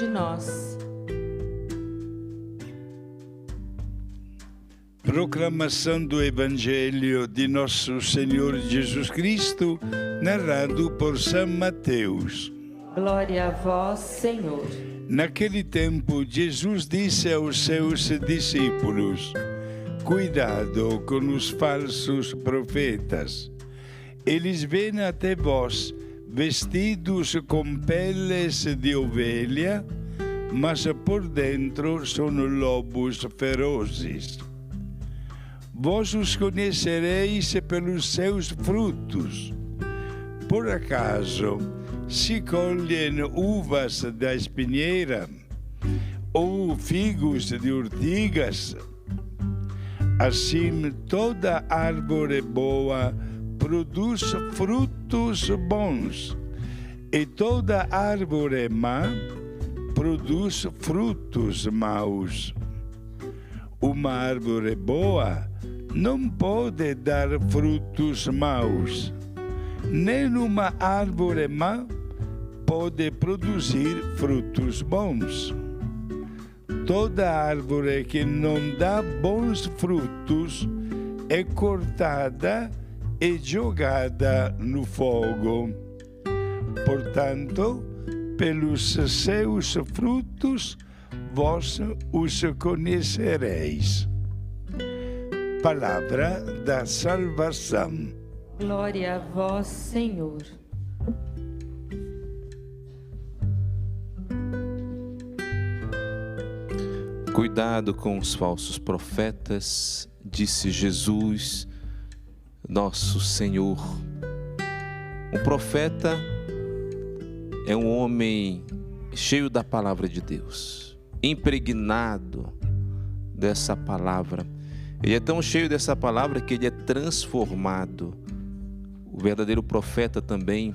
de nós. Proclamação do Evangelho de Nosso Senhor Jesus Cristo, narrado por São Mateus. Glória a vós, Senhor. Naquele tempo, Jesus disse aos seus discípulos: cuidado com os falsos profetas. Eles vêm até vós, vestidos com peles de ovelha, mas por dentro são lobos ferozes. Vós os conhecereis pelos seus frutos. Por acaso se colhem uvas da espinheira ou figos de urtigas? Assim, toda árvore boa produz frutos bons, e toda árvore má produz frutos maus. Uma árvore boa não pode dar frutos maus, nem uma árvore má pode produzir frutos bons. Toda árvore que não dá bons frutos é cortada e jogada no fogo. Portanto, pelos seus frutos vós os conhecereis. Palavra da salvação. Glória a vós, Senhor. Cuidado com os falsos profetas, disse Jesus, nosso Senhor. Um profeta é um homem cheio da palavra de Deus, impregnado dessa palavra. Ele é tão cheio dessa palavra que ele é transformado. O verdadeiro profeta também,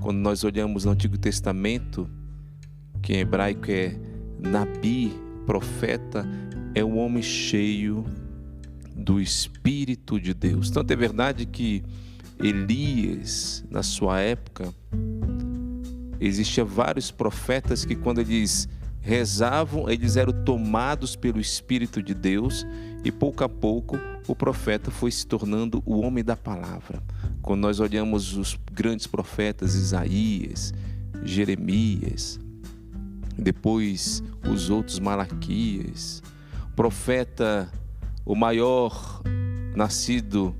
quando nós olhamos no Antigo Testamento, que em hebraico é Nabi, profeta, é um homem cheio do Espírito de Deus. Tanto é verdade que Elias, na sua época, existia vários profetas que quando eles rezavam, eles eram tomados pelo Espírito de Deus e pouco a pouco o profeta foi se tornando o homem da palavra. Quando nós olhamos os grandes profetas, Isaías, Jeremias, depois os outros, Malaquias, profeta, o maior nascido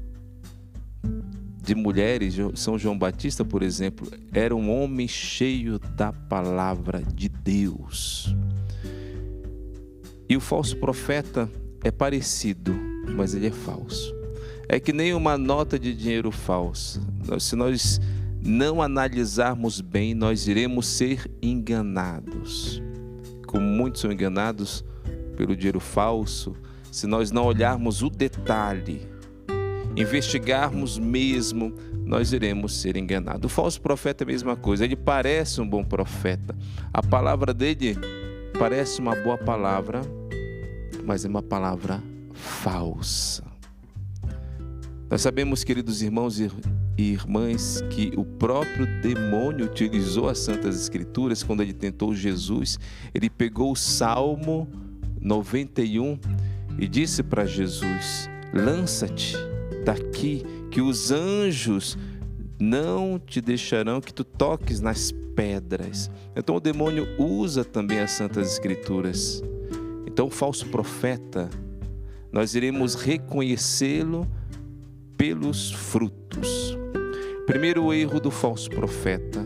de mulheres, São João Batista, por exemplo, era um homem cheio da palavra de Deus. E o falso profeta é parecido, mas ele é falso. É que nem uma nota de dinheiro falsa. Se nós não analisarmos bem, nós iremos ser enganados. Como muitos são enganados pelo dinheiro falso, se nós não olharmos o detalhe, investigarmos mesmo, nós iremos ser enganados. O falso profeta é a mesma coisa, ele parece um bom profeta, a palavra dele parece uma boa palavra, mas é uma palavra falsa. Nós sabemos, queridos irmãos e irmãs, que o próprio demônio utilizou as Santas Escrituras quando ele tentou Jesus. Ele pegou o Salmo 91 e disse para Jesus: lança-te daqui, que os anjos não te deixarão que tu toques nas pedras. Então o demônio usa também as Santas Escrituras. Então o falso profeta, nós iremos reconhecê-lo pelos frutos. Primeiro erro do falso profeta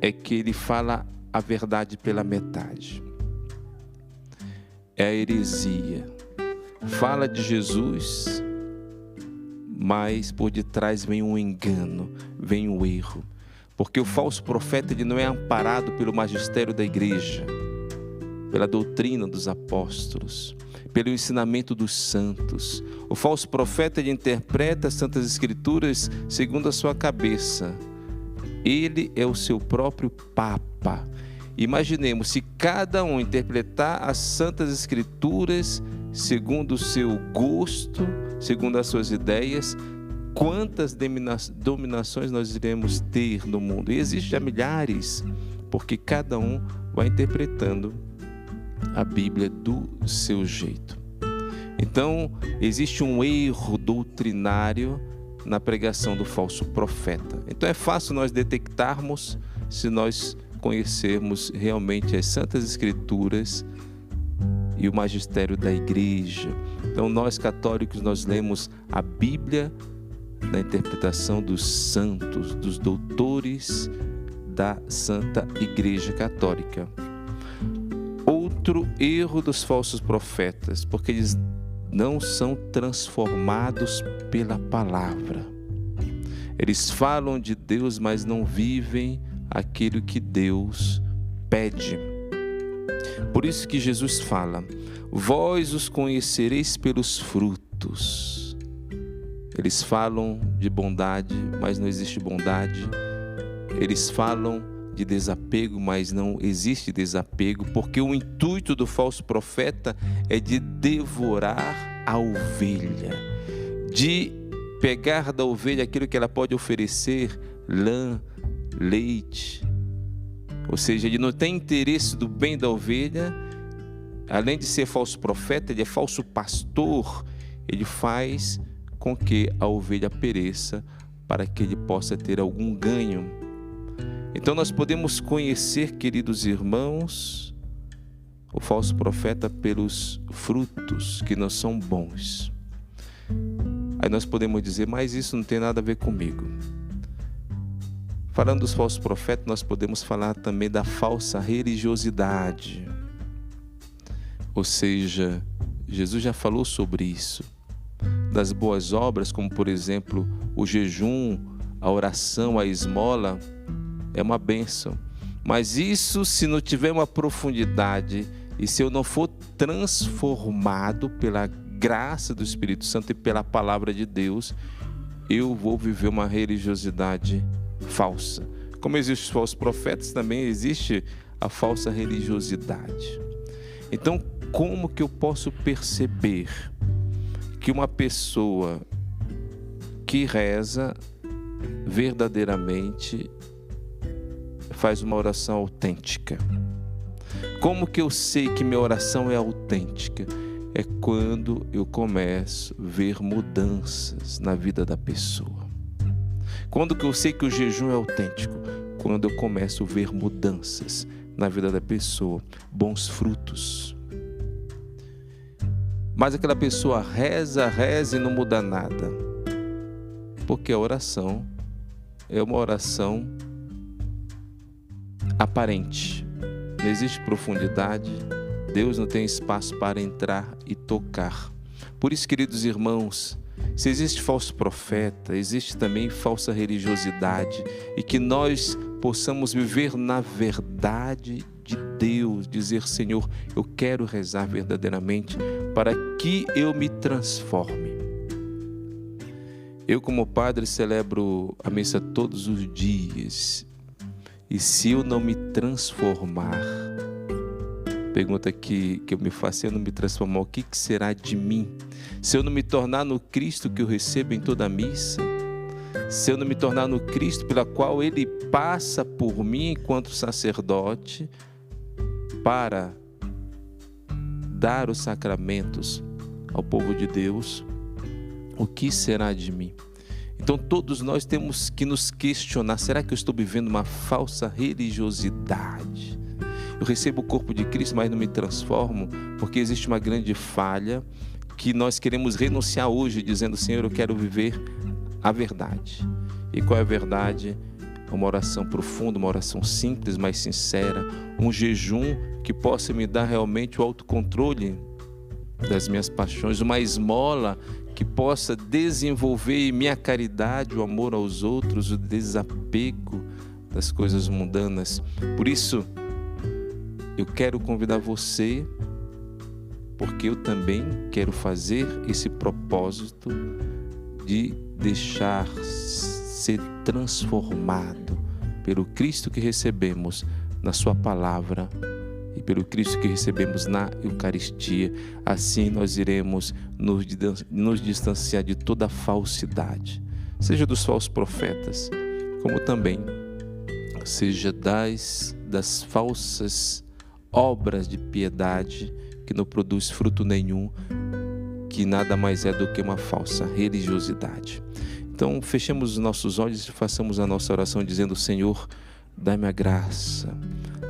é que ele fala a verdade pela metade. É a heresia. Fala de Jesus, mas por detrás vem um engano, vem um erro. Porque o falso profeta ele não é amparado pelo magistério da igreja, pela doutrina dos apóstolos, pelo ensinamento dos santos. O falso profeta ele interpreta as Santas Escrituras segundo a sua cabeça. Ele é o seu próprio Papa. Imaginemos, se cada um interpretar as Santas Escrituras segundo o seu gosto, segundo as suas ideias, quantas dominações nós iremos ter no mundo? E existem milhares porque cada um vai interpretando a Bíblia do seu jeito. Então, existe um erro doutrinário na pregação do falso profeta. Então, é fácil nós detectarmos se nós conhecermos realmente as Santas Escrituras e o magistério da igreja. Então, nós católicos, nós lemos a Bíblia na interpretação dos santos, dos doutores da Santa Igreja Católica. Outro erro dos falsos profetas, porque eles não são transformados pela palavra. Eles falam de Deus, mas não vivem aquilo que Deus pede. Por isso que Jesus fala: vós os conhecereis pelos frutos. Eles falam de bondade, mas não existe bondade. Eles falam de desapego, mas não existe desapego, porque o intuito do falso profeta é de devorar a ovelha, de pegar da ovelha aquilo que ela pode oferecer, lã, leite. Ou seja, ele não tem interesse do bem da ovelha. Além de ser falso profeta, ele é falso pastor. Ele faz com que a ovelha pereça para que ele possa ter algum ganho. Então nós podemos conhecer, queridos irmãos, o falso profeta pelos frutos que não são bons. Aí nós podemos dizer, mas isso não tem nada a ver comigo. Falando dos falsos profetas, nós podemos falar também da falsa religiosidade. Ou seja, Jesus já falou sobre isso. Das boas obras, como por exemplo o jejum, a oração, a esmola, é uma bênção. Mas isso, se não tiver uma profundidade e se eu não for transformado pela graça do Espírito Santo e pela palavra de Deus, eu vou viver uma religiosidade falsa. Como existem os falsos profetas, também existe a falsa religiosidade. Então, como que eu posso perceber que uma pessoa que reza verdadeiramente faz uma oração autêntica? Como que eu sei que minha oração é autêntica? É quando eu começo a ver mudanças na vida da pessoa. Quando que eu sei que o jejum é autêntico? Quando eu começo a ver mudanças na vida da pessoa, bons frutos. Mas aquela pessoa reza e não muda nada, porque a oração é uma oração aparente, não existe profundidade. Deus não tem espaço para entrar e tocar. Por isso, queridos irmãos, se existe falso profeta, existe também falsa religiosidade, e que nós possamos viver na verdade de Deus, dizer: Senhor, eu quero rezar verdadeiramente para que eu me transforme. Eu, como padre, celebro a missa todos os dias, e se eu não me transformar, pergunta que eu me faço: se eu não me transformar, o que será de mim? Se eu não me tornar no Cristo que eu recebo em toda a missa, se eu não me tornar no Cristo pela qual Ele passa por mim enquanto sacerdote, para dar os sacramentos ao povo de Deus, o que será de mim? Então todos nós temos que nos questionar: será que eu estou vivendo uma falsa religiosidade? Eu recebo o corpo de Cristo, mas não me transformo, porque existe uma grande falha que nós queremos renunciar hoje, dizendo: Senhor, eu quero viver a verdade. E qual é a verdade? Uma oração profunda, uma oração simples, mas sincera, um jejum que possa me dar realmente o autocontrole das minhas paixões, uma esmola que possa desenvolver em minha caridade, o amor aos outros, o desapego das coisas mundanas. Por isso, eu quero convidar você, porque eu também quero fazer esse propósito de deixar ser transformado pelo Cristo que recebemos na sua palavra e pelo Cristo que recebemos na Eucaristia. Assim nós iremos nos distanciar de toda falsidade, seja dos falsos profetas, como também seja das falsas obras de piedade que não produz fruto nenhum, que nada mais é do que uma falsa religiosidade. Então, fechemos os nossos olhos e façamos a nossa oração dizendo: Senhor, dá-me a graça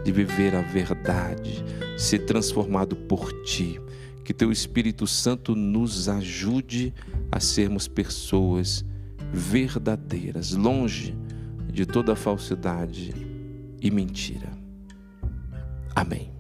de viver a verdade, ser transformado por Ti. Que Teu Espírito Santo nos ajude a sermos pessoas verdadeiras, longe de toda falsidade e mentira. Amém.